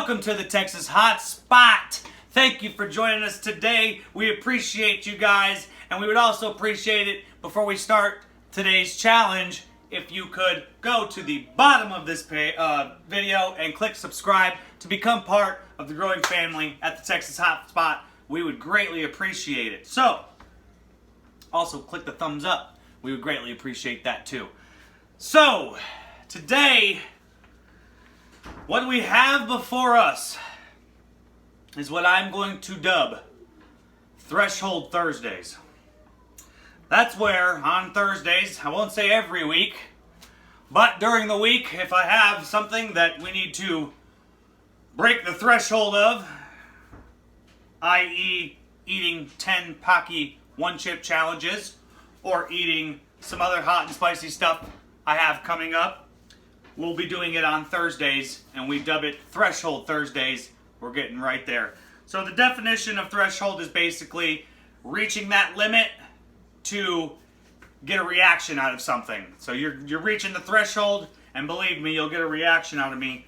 Welcome to the Texas Hot Spot. Thank you for joining us today. We appreciate you guys, and we would also appreciate it before we start today's challenge if you could go to the bottom of this video and click subscribe to become part of the growing family at the Texas Hot Spot. We would greatly appreciate it. So, also click the thumbs up. We would greatly appreciate that too. So, today, what we have before us is what I'm going to dub Threshold Thursdays. That's where, on Thursdays, I won't say every week, but during the week, if I have something that we need to break the threshold of, i.e. eating 10 Paqui One Chip challenges, or eating some other hot and spicy stuff I have coming up, we'll be doing it on Thursdays, and we dub it Threshold Thursdays. We're getting right there. So the definition of threshold is basically reaching that limit to get a reaction out of something. So you're reaching the threshold, and believe me, you'll get a reaction out of me.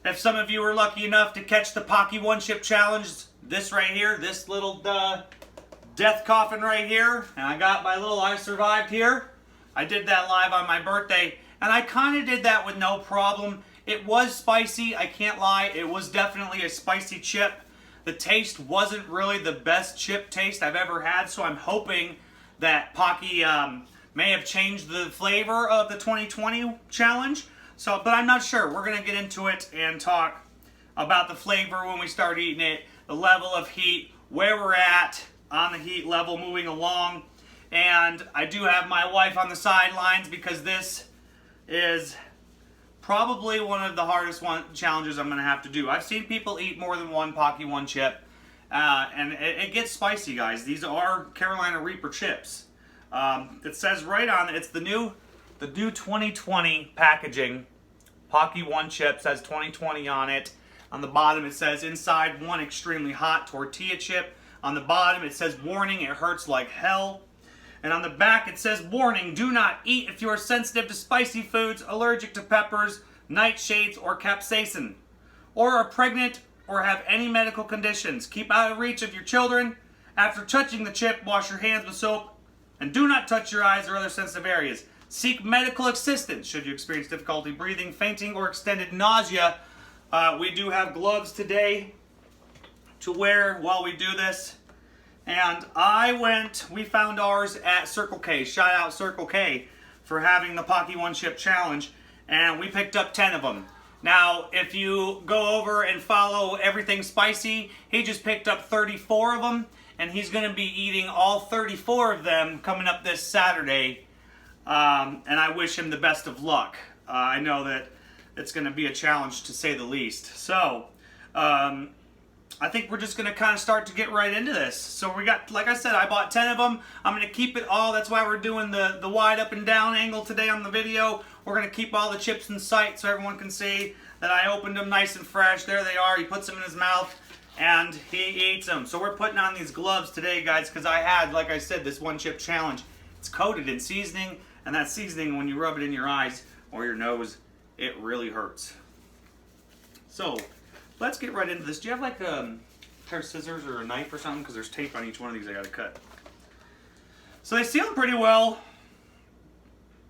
If some of you were lucky enough to catch the Paqui One Chip challenge, this right here, this little death coffin right here, and I got my little I survived here. I did that live on my birthday, and I kind of did that with no problem. It was spicy, I can't lie. It was definitely a spicy chip. The taste wasn't really the best chip taste I've ever had, so I'm hoping that Paqui may have changed the flavor of the 2020 challenge. So, but I'm not sure. We're going to get into it and talk about the flavor when we start eating it, the level of heat, where we're at on the heat level moving along. And I do have my wife on the sidelines because this is probably one of the hardest challenges I'm going to have to do. I've seen people eat more than one Paqui One Chip, and it gets spicy, guys. These are Carolina Reaper chips. It says right on it, it's the new 2020 packaging. Paqui One Chip says 2020 on it. On the bottom it says inside one extremely hot tortilla chip. On the bottom it says warning, it hurts like hell. And on the back it says, warning, do not eat if you are sensitive to spicy foods, allergic to peppers, nightshades, or capsaicin, or are pregnant or have any medical conditions. Keep out of reach of your children. After touching the chip, wash your hands with soap, and do not touch your eyes or other sensitive areas. Seek medical assistance should you experience difficulty breathing, fainting, or extended nausea. We do have gloves today to wear while we do this. And we found ours at Circle K. Shout out Circle K for having the Paqui One Chip challenge. And we picked up 10 of them. Now, if you go over and follow Everything Spicy, he just picked up 34 of them. And he's going to be eating all 34 of them coming up this Saturday. And I wish him the best of luck. I know that it's going to be a challenge to say the least. So, I think we're just going to kind of start to get right into this. So we got, like I said, I bought 10 of them. I'm going to keep it all. That's why we're doing the wide up and down angle today on the video. We're going to keep all the chips in sight so everyone can see that I opened them nice and fresh. There they are. He puts them in his mouth and he eats them. So we're putting on these gloves today, guys, because I had, like I said, this one chip challenge. It's coated in seasoning, and that seasoning, when you rub it in your eyes or your nose, it really hurts. So let's get right into this. Do you have like a pair of scissors or a knife or something? Because there's tape on each one of these I gotta cut. So they seal them pretty well.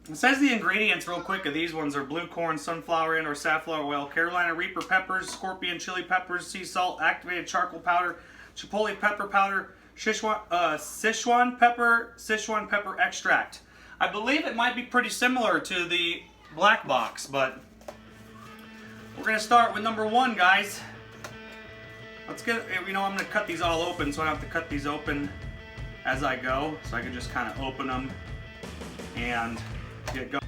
It says the ingredients real quick of these ones are blue corn, sunflower and or safflower oil, Carolina Reaper peppers, scorpion chili peppers, sea salt, activated charcoal powder, chipotle pepper powder, Sichuan pepper extract. I believe it might be pretty similar to the black box, but we're going to start with number one, guys. Let's get, I'm going to cut these all open, so I have to cut these open as I go. So I can just kind of open them and get going.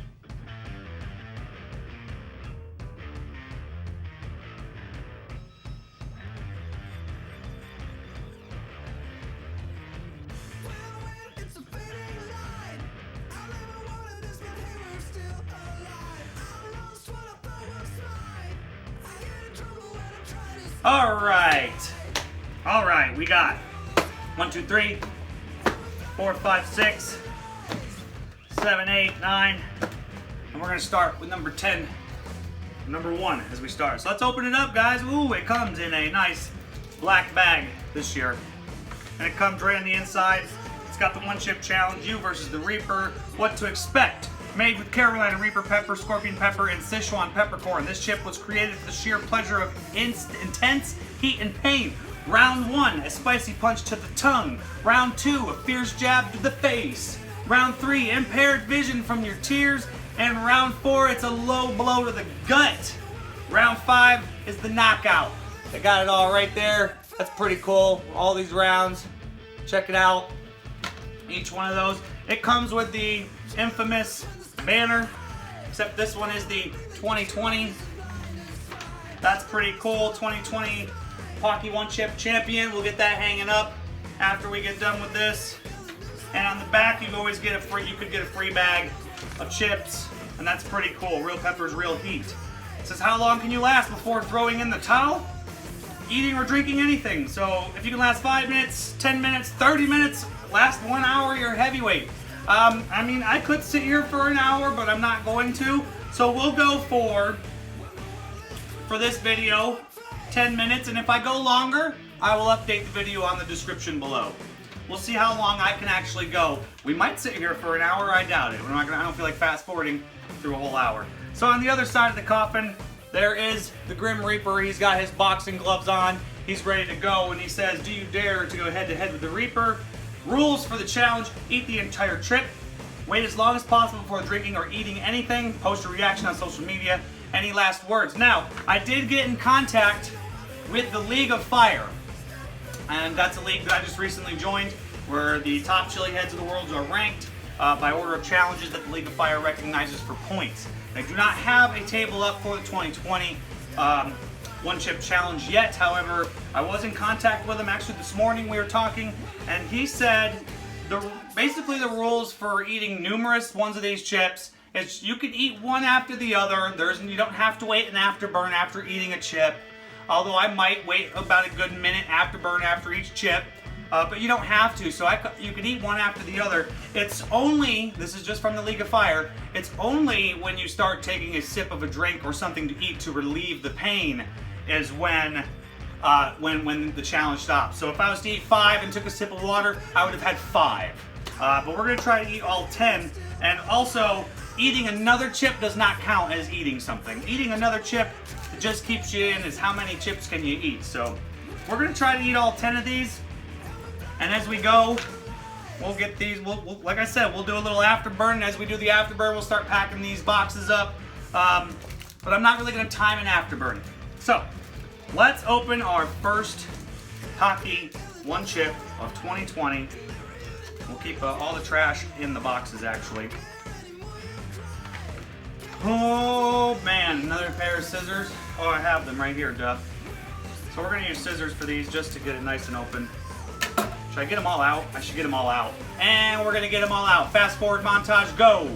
All right, we got 1, 2, 3, 4, 5, 6, 7, 8, 9, and we're gonna start with number 10. number 1 as we start. So let's open it up, guys. Ooh, it comes in a nice black bag this year. And it comes right on the inside. It's got the One Chip Challenge, you versus the Reaper. What to expect. Made with Carolina Reaper pepper, scorpion pepper, and Sichuan peppercorn. This chip was created for the sheer pleasure of intense heat and pain. Round 1, a spicy punch to the tongue. Round 2, a fierce jab to the face. Round 3, impaired vision from your tears. And round 4, it's a low blow to the gut. Round 5 is the knockout. They got it all right there. That's pretty cool. All these rounds. Check it out. Each one of those. It comes with the infamous banner, except this one is the 2020. That's pretty cool. 2020 Paqui One Chip champion. We'll get that hanging up after we get done with this. And on the back, you could get a free bag of chips, and that's pretty cool. Real peppers, real heat. It says, how long can you last before throwing in the towel? Eating or drinking anything. So if you can last 5 minutes, 10 minutes, 30 minutes, last 1 hour, you're heavyweight. I mean, I could sit here for an hour, but I'm not going to. So we'll go for this video, 10 minutes, and if I go longer, I will update the video on the description below. We'll see how long I can actually go. We might sit here for an hour, I doubt it. I don't feel like fast forwarding through a whole hour. So on the other side of the coffin, there is the Grim Reaper. He's got his boxing gloves on. He's ready to go, and he says, do you dare to go head-to-head with the Reaper? Rules for the challenge: eat the entire trip. Wait as long as possible before drinking or eating anything. Post a reaction on social media. Any last words? Now, I did get in contact with the League of Fire. And that's a league that I just recently joined, where the top chili heads of the world are ranked by order of challenges that the League of Fire recognizes for points. They do not have a table up for the 2020 One Chip Challenge yet. However, I was in contact with him actually this morning. We were talking, and he said basically the rules for eating numerous ones of these chips is you can eat one after the other. You don't have to wait an afterburn after eating a chip. Although I might wait about a good minute afterburn after each chip. But you don't have to, so you can eat one after the other. It's only, this is just from the League of Fire, it's only when you start taking a sip of a drink or something to eat to relieve the pain is when the challenge stops. So if I was to eat 5 and took a sip of water, I would have had 5. But we're gonna try to eat all 10. And also, eating another chip does not count as eating something. Eating another chip, it just keeps you in as how many chips can you eat. So we're gonna try to eat all 10 of these. And as we go, we'll get these, like I said, we'll do a little afterburn. And as we do the afterburn, we'll start packing these boxes up. But I'm not really gonna time an afterburn. So, let's open our first Paqui One Chip of 2020. We'll keep all the trash in the boxes, actually. Oh man, another pair of scissors. Oh, I have them right here, Duff. So we're gonna use scissors for these just to get it nice and open. Should I get them all out? I should get them all out. And we're gonna get them all out. Fast forward montage, go!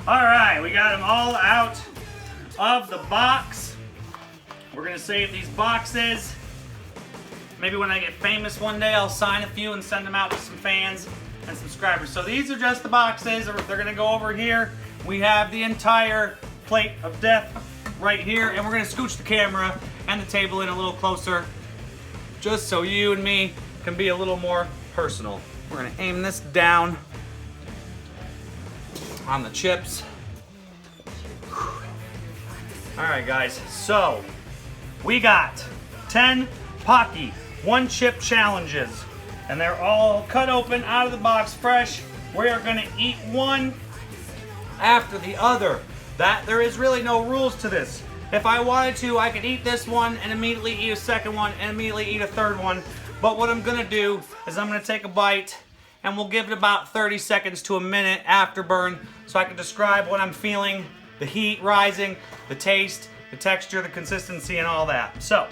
All right, we got them all out of the box. We're gonna save these boxes. Maybe when I get famous one day, I'll sign a few and send them out to some fans and subscribers. So these are just the boxes. They're gonna go over here. We have the entire plate of death right here, and we're gonna scooch the camera and the table in a little closer, just so you and me can be a little more personal. We're gonna aim this down on the chips. All right, guys, so we got 10 Paqui One Chip challenges, and they're all cut open out of the box fresh. We are gonna eat one after the other. There is really no rules to this. If I wanted to, I could eat this one and immediately eat a second one and immediately eat a third one. But what I'm gonna do is I'm gonna take a bite and we'll give it about 30 seconds to a minute afterburn so I can describe what I'm feeling, the heat rising, the taste, the texture, the consistency, and all that. So,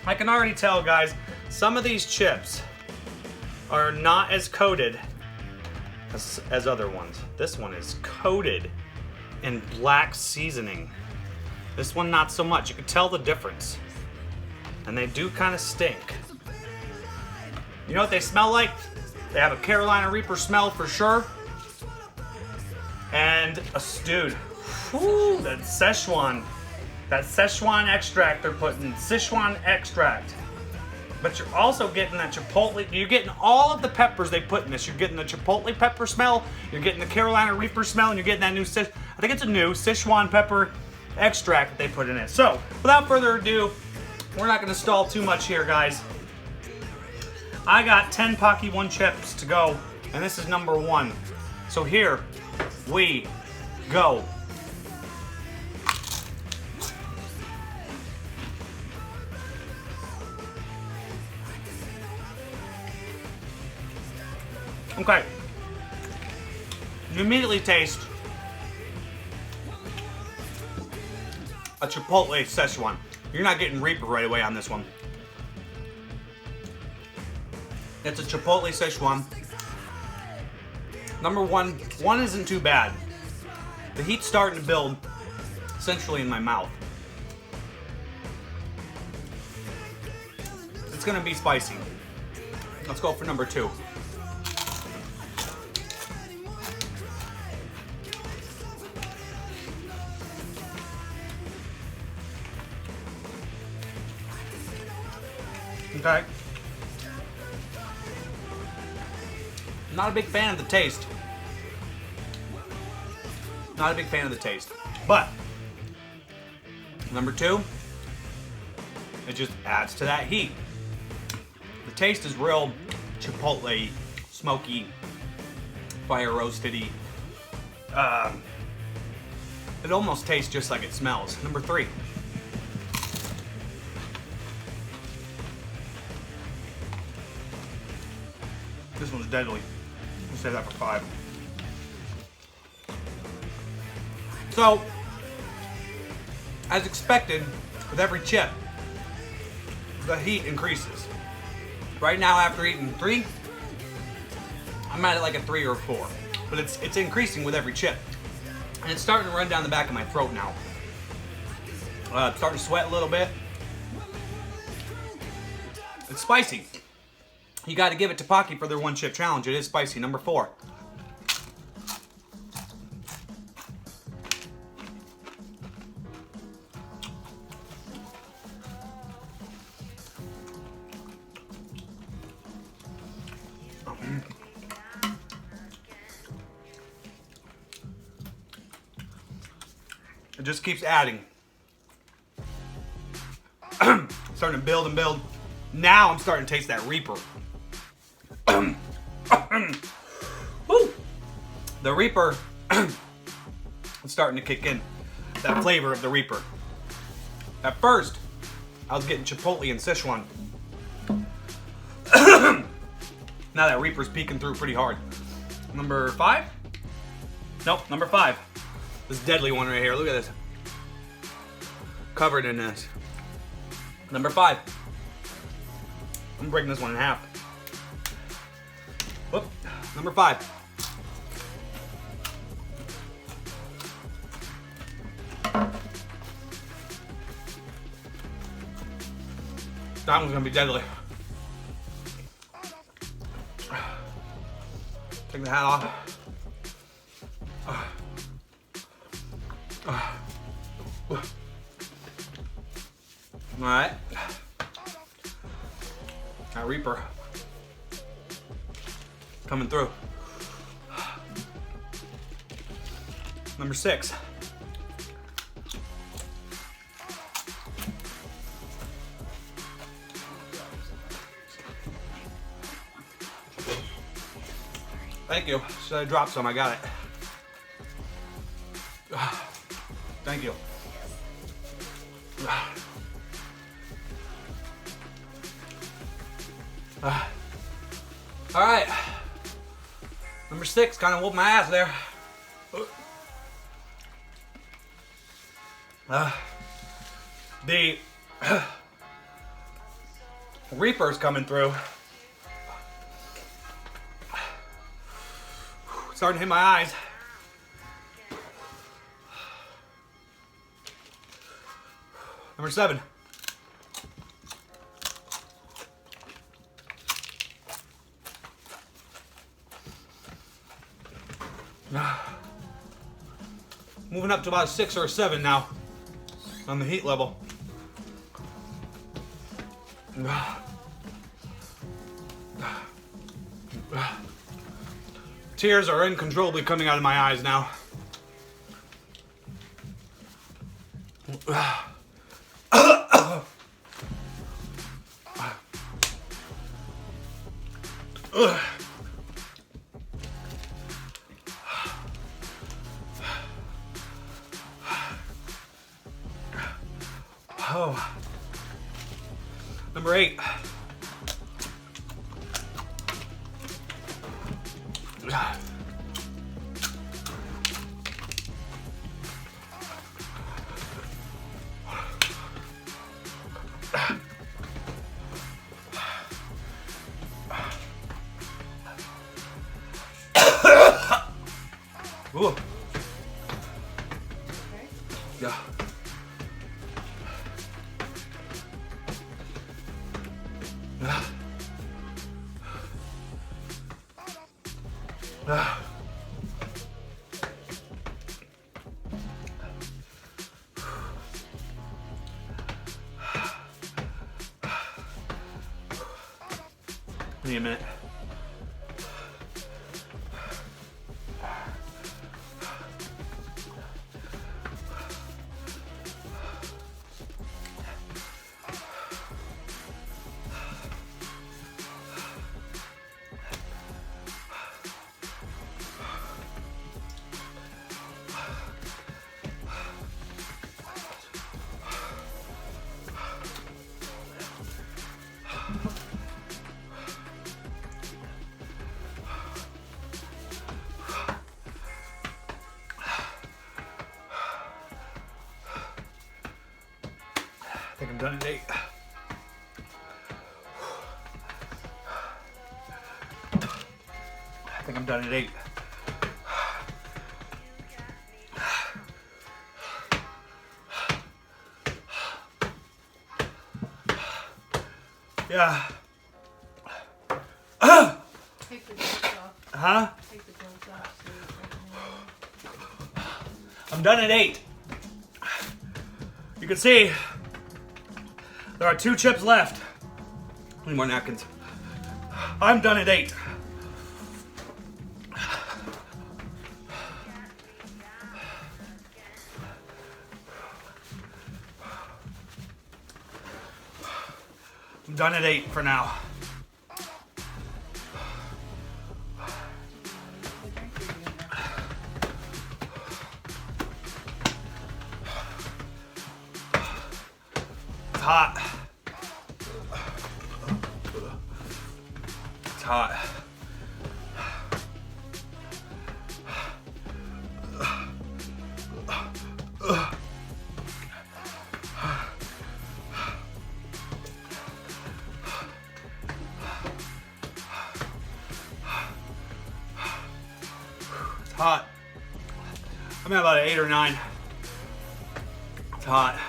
I can already tell, guys, some of these chips are not as coated as other ones. This one is coated in black seasoning. This one not so much. You can tell the difference. And they do kind of stink. You know what they smell like? They have a Carolina Reaper smell for sure. And dude, whew, that Szechuan extract they're putting, Szechuan extract. But you're also getting that chipotle, you're getting all of the peppers they put in this. You're getting the chipotle pepper smell, you're getting the Carolina Reaper smell, and you're getting that new, I think it's a new Szechuan pepper extract that they put in it. So, without further ado, we're not gonna stall too much here, guys. I got 10 Paqui One Chips to go, and this is number 1. So here we go. Okay. You immediately taste a chipotle Szechuan. You're not getting Reaper right away on this one. It's a chipotle Szechuan. Number one isn't too bad. The heat's starting to build centrally in my mouth. It's gonna be spicy. Let's go for number 2. Okay. Not a big fan of the taste. Not a big fan of the taste. But number 2, it just adds to that heat. The taste is real chipotle, smoky, fire roasted-y. It almost tastes just like it smells. Number 3. This one's deadly. We'll save that for 5. So, as expected, with every chip, the heat increases. Right now, after eating 3, I'm at like a 3 or a 4. But it's increasing with every chip. And it's starting to run down the back of my throat now. It's starting to sweat a little bit. It's spicy. You got to give it to Paqui for their 1 chip challenge. It is spicy. Number 4. It just keeps adding. Starting to build and build. Now I'm starting to taste that Reaper. Woo! The Reaper is starting to kick in. That flavor of the Reaper. At first, I was getting chipotle and Szechuan. Now that Reaper's peeking through pretty hard. Number 5? Nope, number 5. This deadly one right here. Look at this. Covered in this. Number 5. I'm breaking this one in half. Whoop. Number 5. That one's gonna be deadly. Take the hat off. All right. That Reaper coming through. Number 6. Thank you. Should I drop some? I got it. Thank you. All right. Number 6 kind of whooped my ass there. The Reaper's coming through. Starting to hit my eyes. Number 7. Moving up to about 6 or 7 now on the heat level. Tears are uncontrollably coming out of my eyes now. Oh. Number 8. Ooh. Yeah. Give me a minute. I think I'm done at 8. I think I'm done at 8. Yeah. Take the gloves off. Huh? Take the gloves off. I'm done at 8. You can see there are 2 chips left. Need more napkins. I'm done at 8. I'm done at 8 for now. It's hot. It's hot. It's hot. I'm at about an 8 or 9. It's hot.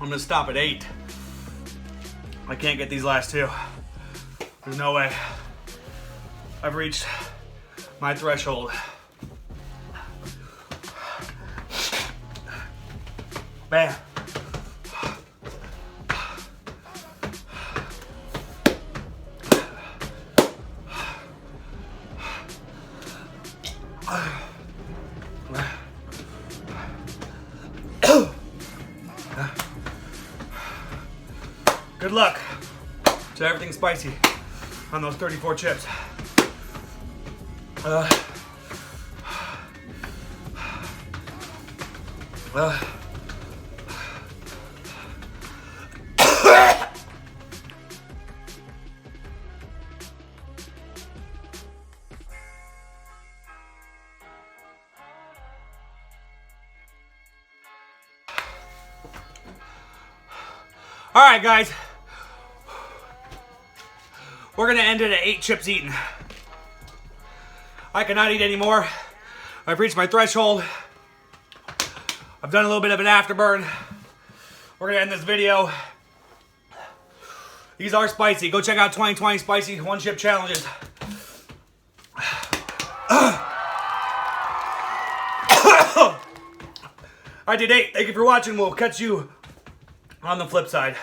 I'm gonna stop at 8. I can't get these last 2. There's no way. I've reached my threshold. Bam. Good luck to everything spicy on those 34 chips. All right, guys. We're gonna end it at 8 chips eaten. I cannot eat anymore. I've reached my threshold. I've done a little bit of an afterburn. We're gonna end this video. These are spicy. Go check out 2020 Spicy One Chip Challenges. I did 8. Thank you for watching. We'll catch you on the flip side.